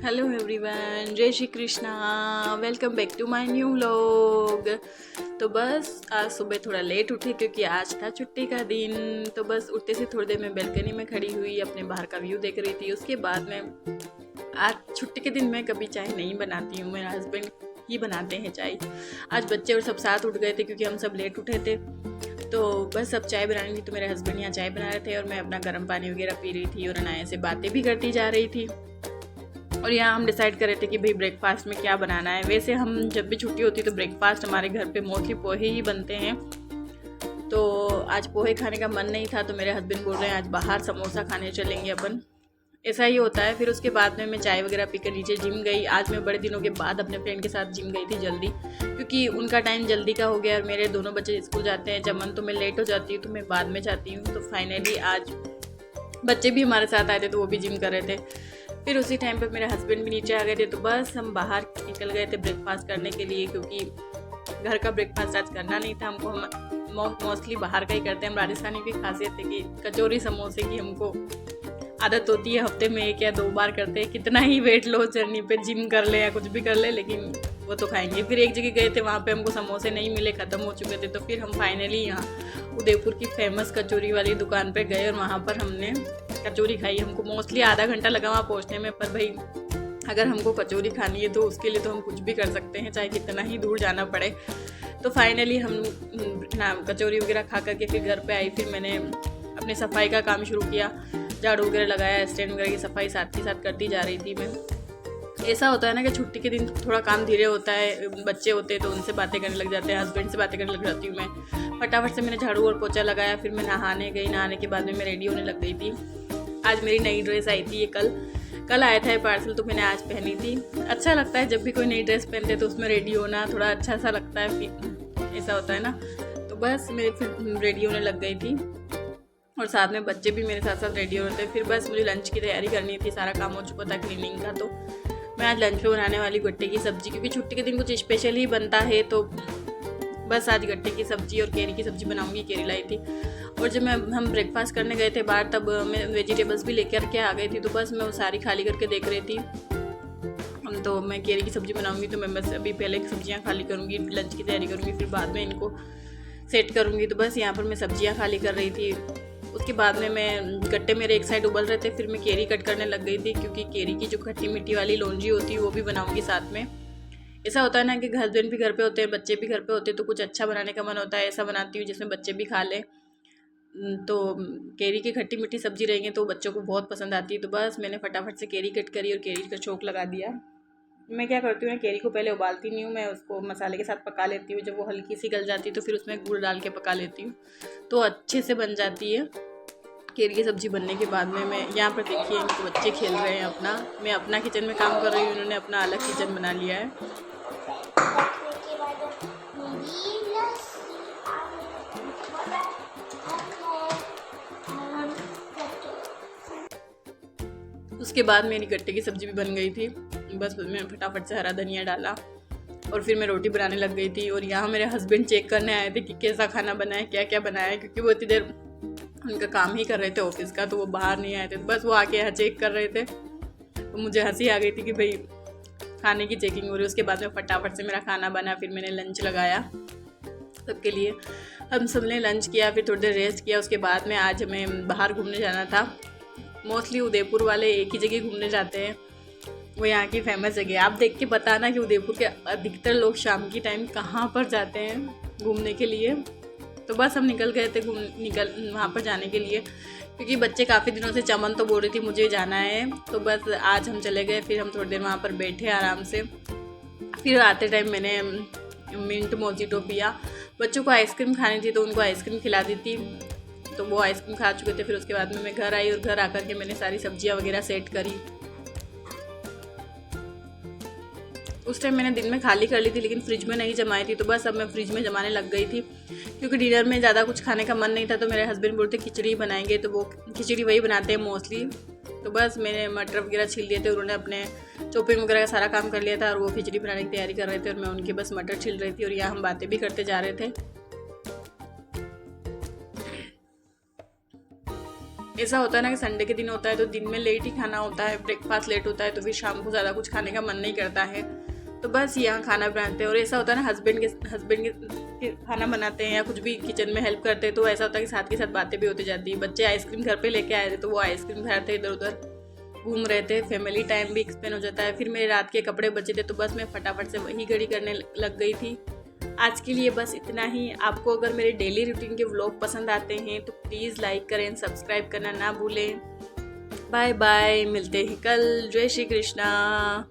Hello everyone, जय Shri Krishna. Welcome back to my new vlog. तो बस आज सुबह थोड़ा लेट उठी क्योंकि आज था छुट्टी का दिन। तो बस उठते से थोड़ी देर में बैल्कनी में खड़ी हुई अपने बाहर का व्यू देख रही थी। उसके बाद में आज छुट्टी के दिन मैं कभी चाय नहीं बनाती हूँ, मेरा हस्बैंड ही बनाते हैं चाय। आज बच्चे और सब साथ उठ गए थे क्योंकि हम सब लेट उठे थे। तो बस सब चाय बनानी थी तो मेरे हस्बैंड यहाँ चाय बना रहे थे और मैं अपना गर्म पानी वगैरह पी रही थी और अनाया से बातें भी करती जा रही थी। और यहाँ हम डिसाइड कर रहे थे कि भाई ब्रेकफास्ट में क्या बनाना है। वैसे हम जब भी छुट्टी होती है तो ब्रेकफास्ट हमारे घर पे मोस्टली पोहे ही बनते हैं। तो आज पोहे खाने का मन नहीं था तो मेरे हस्बैंड बोल रहे हैं आज बाहर समोसा खाने चलेंगे अपन। ऐसा ही होता है। फिर उसके बाद में मैं चाय वगैरह पीकर नीचे जिम गई। आज मैं बड़े दिनों के बाद अपने फ्रेंड के साथ जिम गई थी जल्दी, क्योंकि उनका टाइम जल्दी का हो गया और मेरे दोनों बच्चे स्कूल जाते हैं। चमन तो मैं लेट हो जाती हूँ तो मैं बाद में जाती हूँ। तो फाइनली आज बच्चे भी हमारे साथ आए थे तो वो भी जिम कर रहे थे। फिर उसी टाइम पर मेरे हस्बैंड भी नीचे आ गए थे। तो बस हम बाहर निकल गए थे ब्रेकफास्ट करने के लिए, क्योंकि घर का ब्रेकफास्ट आज करना नहीं था हमको। हम मोस्टली बाहर का ही करते हैं। हम राजस्थानी की खासियत है कि कचौरी समोसे की हमको आदत होती है, हफ्ते में 1 या 2 बार करते हैं। कितना ही वेट लॉस जर्नी पे जिम कर ले या कुछ भी कर ले, लेकिन वो तो खाएंगे। फिर एक जगह गए थे, वहाँ पे हमको समोसे नहीं मिले, ख़त्म हो चुके थे। तो फिर हम फाइनली यहाँ उदयपुर की फेमस कचौरी वाली दुकान पे गए और वहाँ पर हमने कचौरी खाई। हमको मोस्टली आधा घंटा लगा वहाँ पहुँचने में, पर भाई अगर हमको कचौरी खानी है तो उसके लिए तो हम कुछ भी कर सकते हैं, चाहे कितना ही दूर जाना पड़े। तो फाइनली हम कचौरी वगैरह खा करके फिर घर पे आई। फिर मैंने अपने सफाई का काम शुरू किया, झाड़ू वगैरह लगाया, स्टैंड वगैरह की सफाई साथ ही साथ करती जा रही थी मैं। ऐसा होता है ना कि छुट्टी के दिन थोड़ा काम धीरे होता है। बच्चे होते हैं तो उनसे बातें करने लग जाते हैं, हस्बैंड से बातें करने लग जाती हूँ मैं। फटाफट से मैंने झाड़ू और पोछा लगाया। फिर मैं नहाने गई। नहाने के बाद में मैं रेडी होने लग गई थी। आज मेरी नई ड्रेस आई थी, ये कल आया था ये पार्सल, तो मैंने आज पहनी थी। अच्छा लगता है जब भी कोई नई ड्रेस पहनते तो उसमें रेडी होना थोड़ा अच्छा सा लगता है, ऐसा होता है ना। तो बस मैं फिर रेडी होने लग गई थी और साथ में बच्चे भी मेरे साथ साथ रेडी हो रहे थे। फिर बस मुझे लंच की तैयारी करनी थी, सारा काम हो चुका था क्लीनिंग का। तो मैं आज लंच में बनाने वाली गट्टे की सब्ज़ी, क्योंकि छुट्टी के दिन कुछ स्पेशल ही बनता है। तो बस आज गट्टे की सब्ज़ी और केरी की सब्ज़ी बनाऊंगी। केरी लाई थी और जब हम ब्रेकफास्ट करने गए थे बाहर, तब मैं वेजिटेबल्स भी लेकर के आ गई थी। तो बस मैं वो सारी खाली करके देख रही थी। तो मैं केरी की सब्ज़ी बनाऊंगी तो मैं बस अभी पहले सब्जियाँ खाली करूँगी, लंच की तैयारी करूँगी, फिर बाद में इनको सेट करूँगी। तो बस यहाँ पर मैं सब्जियाँ खाली कर रही थी। उसके बाद में मैं गट्टे मेरे एक साइड उबल रहे थे, फिर मैं केरी कट करने लग गई थी, क्योंकि केरी की जो खट्टी मिट्टी वाली लौंजी होती है वो भी बनाऊंगी साथ में। ऐसा होता है ना कि हस्बैंड भी घर पे होते हैं, बच्चे भी घर पे होते हैं, तो कुछ अच्छा बनाने का मन होता है। ऐसा बनाती हूँ जिसमें बच्चे भी खा लें। तो केरी की खट्टी मिट्टी सब्जी रहेंगे तो बच्चों को बहुत पसंद आती है। तो बस मैंने फटाफट से केरी कट करी और केरी का छोंक लगा दिया। मैं क्या करती हूँ, केरी को पहले उबालती नहीं हूँ, मैं उसको मसाले के साथ पका लेती हूँ। जब वो हल्की सी गल जाती है तो फिर उसमें गुड़ डाल के पका लेती हूँ, तो अच्छे से बन जाती है। केरी की सब्ज़ी बनने के बाद में मैं यहाँ पर देखिए इनको बच्चे खेल रहे हैं अपना। मैं अपना किचन में काम कर रही हूँ, उन्होंने अपना अलग किचन बना लिया है। उसके बाद मेरी गट्टे की सब्ज़ी भी बन गई थी। बस मैं फटाफट से हरा धनिया डाला और फिर मैं रोटी बनाने लग गई थी। और यहाँ मेरे हस्बैंड चेक करने आए थे कि कैसा खाना बना है, क्या क्या बनाया है, क्योंकि वो इतनी देर उनका काम ही कर रहे थे ऑफिस का, तो वो बाहर नहीं आए थे। तो बस वो आके यहाँ चेक कर रहे थे, तो मुझे हंसी आ गई थी कि भाई खाने की चेकिंग हो रही है। उसके बाद में फटाफट से मेरा खाना बना, फिर मैंने लंच लगाया सबके लिए। हम सब ने लंच किया, फिर थोड़ी देर रेस्ट किया। उसके बाद में आज हमें बाहर घूमने जाना था। मोस्टली उदयपुर वाले एक ही जगह घूमने जाते हैं, वो यहाँ की फेमस जगह। आप देख के बताना कि उदयपुर के अधिकतर लोग शाम की टाइम कहाँ पर जाते हैं घूमने के लिए। तो बस हम निकल गए थे वहाँ पर जाने के लिए, क्योंकि बच्चे काफ़ी दिनों से, चमन तो बोल रही थी मुझे जाना है। तो बस आज हम चले गए। फिर हम थोड़ी देर वहाँ पर बैठे आराम से। फिर आते टाइम मैंने मिंट मोजिटो पिया। बच्चों को आइसक्रीम खानी थी तो उनको आइसक्रीम खिला दी थी, तो वो आइसक्रीम खा चुके थे। फिर उसके बाद में मैं घर आई और घर आकर के मैंने सारी सब्जियां वगैरह सेट करी। उस टाइम मैंने दिन में खाली कर ली थी, लेकिन फ्रिज में नहीं जमाई थी। तो बस अब मैं फ्रिज में जमाने लग गई थी, क्योंकि डिनर में ज़्यादा कुछ खाने का मन नहीं था। तो मेरे हस्बैंड बोलते खिचड़ी बनाएंगे, तो वो खिचड़ी वही बनाते हैं मोस्टली। तो बस मैंने मटर वगैरह छील दिए थे, उन्होंने अपने चॉपिंग वगैरह का सारा काम कर लिया था और वो खिचड़ी बनाने की तैयारी कर रहे थे और मैं उनके बस मटर छील रही थी और यहाँ हम बातें भी करते जा रहे थे। ऐसा होता है ना कि संडे के दिन होता है तो दिन में लेट ही खाना होता है, ब्रेकफास्ट लेट होता है, तो फिर शाम को ज़्यादा कुछ खाने का मन नहीं करता है। तो बस यहाँ खाना बनाते हैं। और ऐसा होता है ना, हस्बैंड के खाना बनाते हैं या कुछ भी किचन में हेल्प करते हैं, तो ऐसा होता है कि साथ बातें भी होती जाती है। बच्चे आइसक्रीम घर पे लेके आए थे तो वो आइसक्रीम खा रहे थे, इधर उधर घूम रहे थे, फैमिली टाइम भी एक्सपेंड हो जाता है। फिर मेरे रात के कपड़े बचे थे तो बस मैं फटाफट से वही घड़ी करने लग गई थी। आज के लिए बस इतना ही। आपको अगर मेरे डेली रूटीन के व्लॉग पसंद आते हैं तो प्लीज़ लाइक करें, सब्सक्राइब करना ना भूलें। बाय बाय, मिलते हैं कल। जय श्री कृष्णा।